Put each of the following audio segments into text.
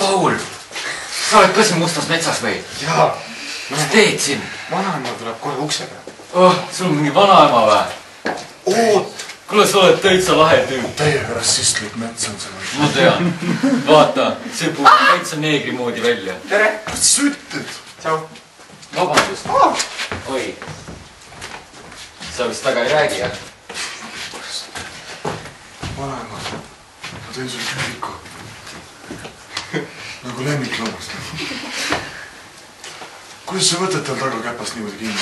Paul, sa oled ka siin mustas metsas või? Jaa. Mis teed siin? Vanaema tuleb kohe ukse peale. Sul on mingi vanaema või? Oot! Kuule, sa oled täitsa lahe tüüp. Täiega rassistlik mets on see. Ma tean. Vaata, see puhub täitsa neegri moodi välja. Tere! Kas sa ütled? Tšau. Vabandust. Oi. Sa vist väga ei räägi, jah? Vanaema, ma teen sul küüliku. Nagu lemmikloomast. Kuidas sa võtad tal tagakäpast niimoodi kinni?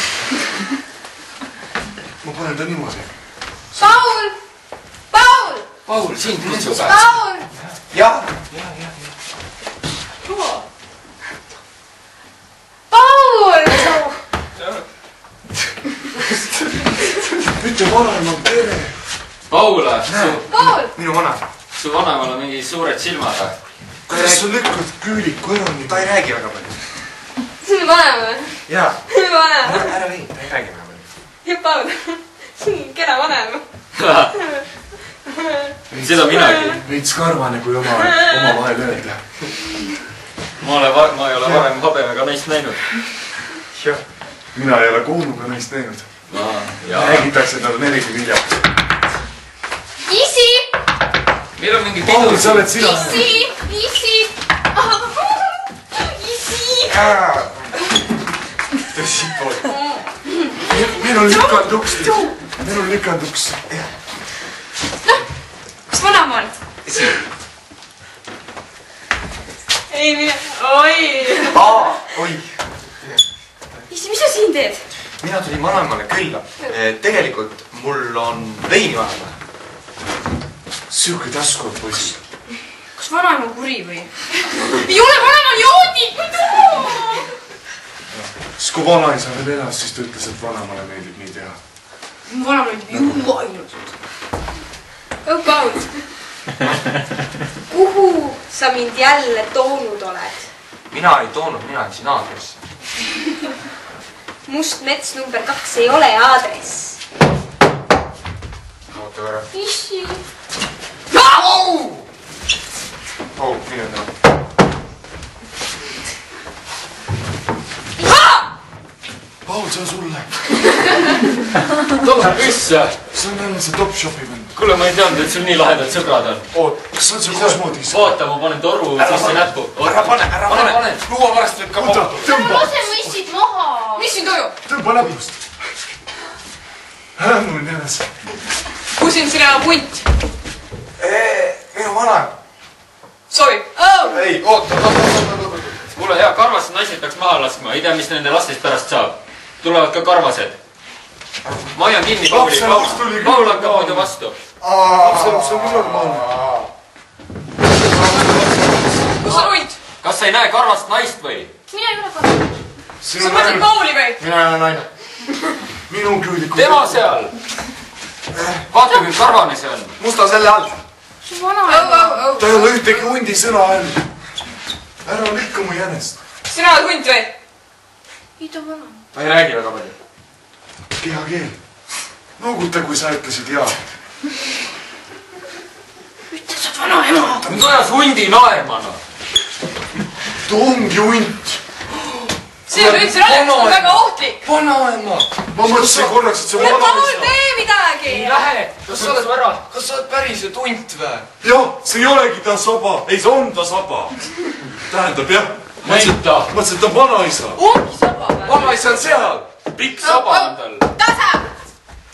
Ma panen ta niimoodi. Paul! Paul! Paul, sind kutsub. Paul! Jah! Paul! Ütle vanaema, tere! Paul! Paul! Minu vanaema. Su vanaemal on mingi suured silmad. Kuidas sa lükkad küüliku ära nii? Ta ei räägi väga palju. See on vanem või? Jaa. See on vanem. Ära vii, ta ei räägi väga palju. Ja Paul, see on kena vanem. Seda minagi. Veits karvane, kui omavahel öelda. Ma ei ole varem habemega naist näinud. Jah. Mina ei ole kuulnuga naist näinud. Räägitakse, et nad on eriti viljad. Isi! Meil on mingi Paul, sa oled sina. Isi! Isi! Isi! Tõsi, Paul. Meil on lükanud uks. Meil on lükanud uks. Kas vanaema on? Ei, mine. Oi! Oi. Isi, mis sa siin teed? Mina tulin vanaemale külla. Tegelikult mul on veini vanaema. Siuke tasku on poiss. Kas vanaema kuri või? Ei ole, vanaema on joodik! Siis kui vanaisa veel elas, siis ta ütles, et vanaemale meeldib nii teha. Vanaema meeldib juua ainult. Paul, kuhu sa mind jälle toonud oled? Mina ei toonud, mina andsin aadressi. Must mets number 2 ei ole aadress. Oota korra. Isi. Minu täna. Paul, see on sulle. Tooge püsse! See on jälle see Topshopi vend. Kuule, ma ei teadnud, et sul nii lahedad sõbrad on. Oot, kas see on see kosmodis? Vaata, ma panen toru sisse näppu. Ära pane. Luua pärast võib ka maha. Tõmba. Lase mõissid maha. Mis siin toimub? Tõmba näpust. Ära mul jänes. Kus on sina punt? Minu vanaem. Soovib. Ei, oota. Kuule, hea, karvased naised peaks maha laskma. Ei tea, mis nende lastest pärast saab. Tulevad ka karvased. Ma hoian kinni Pauli. Paul hakkab muidu vastu. See on normaalne. Kus on hunt? Kas sa ei näe karvast naist või? Mina ei ole karvas. Sa mõtled Pauli või? Mina ei ole naine. Minu küüliku. Tema seal! Vaata, kui karvane see on. Musta selle all. See vanaema. Ta ei ole ühtegi hundi sõna all. Ära lükka mu jänest. Sina oled hunt või? Ei, ta on vanaema. Ta ei räägi väga palju. Kehakeel. Nooguta, kui sa ütlesid jaa. Ütle, sa oled vanaema. Ta on kuidas hundi naermana. Ta ongi hunt. See on üldse rääkis, on väga ohtlik. Vanaema! Ma mõtlesin korraks, et see Paul, vanaisa. tee midagi. Lähe! Kas sa oled päriselt hunt või? Jah, see ei olegi ta saba. Ei, see on ta saba. Tähendab jah. Mõtlesin, et ta on vanaisa. Ongi saba või? Vanaisa on seal! Pikk saba on tal. Tasa!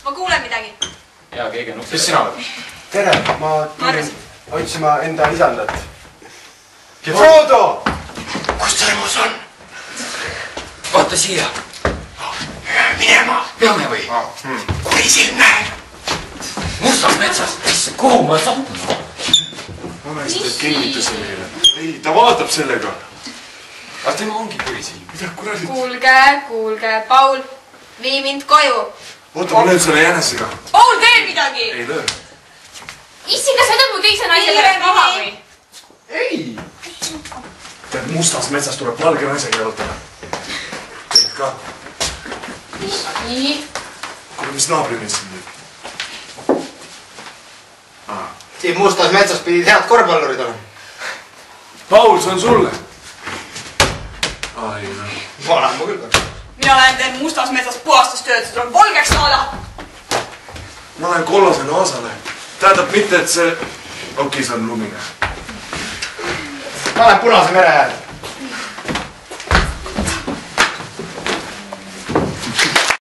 Ma kuulen midagi. Hea, keegi on ukse. Kes sina oled? Tere, ma Margus. otsima enda isandat. Frodo! Kus ta emus on? Vaata siia! Minema. Peame või? Kuri silm näeb. Mustas metsas! Kuhu ma sattunud? Vanaisa teeb kinnituse meile. Ei, ta vaatab sellega. Aga tema ongi kurisilm. Mida kuradit? Kuulge, Paul, vii mind koju. Oota, ma löön selle jänesega. Paul, tee midagi! Ei löö. Issi, kas sa võtad mu teise naise pärast maha või? Ei! Tead, mustas metsas tuleb valge naisega jalutada. Teid ka. Nii. Kuule, mis naabrimees siin teeb? Siin mustas metsas pidid head korvpallurid olema. Paul, see on sulle. Ai, noh. Vana ma küll kaks. Mina lähen teen mustas metsas puhastustööd, see tuleb valgeks saada. Ma lähen kollasele Aasale. Tähendab mitte, et see... Okei, see on lumine. Ma lähen Punase mere äärde.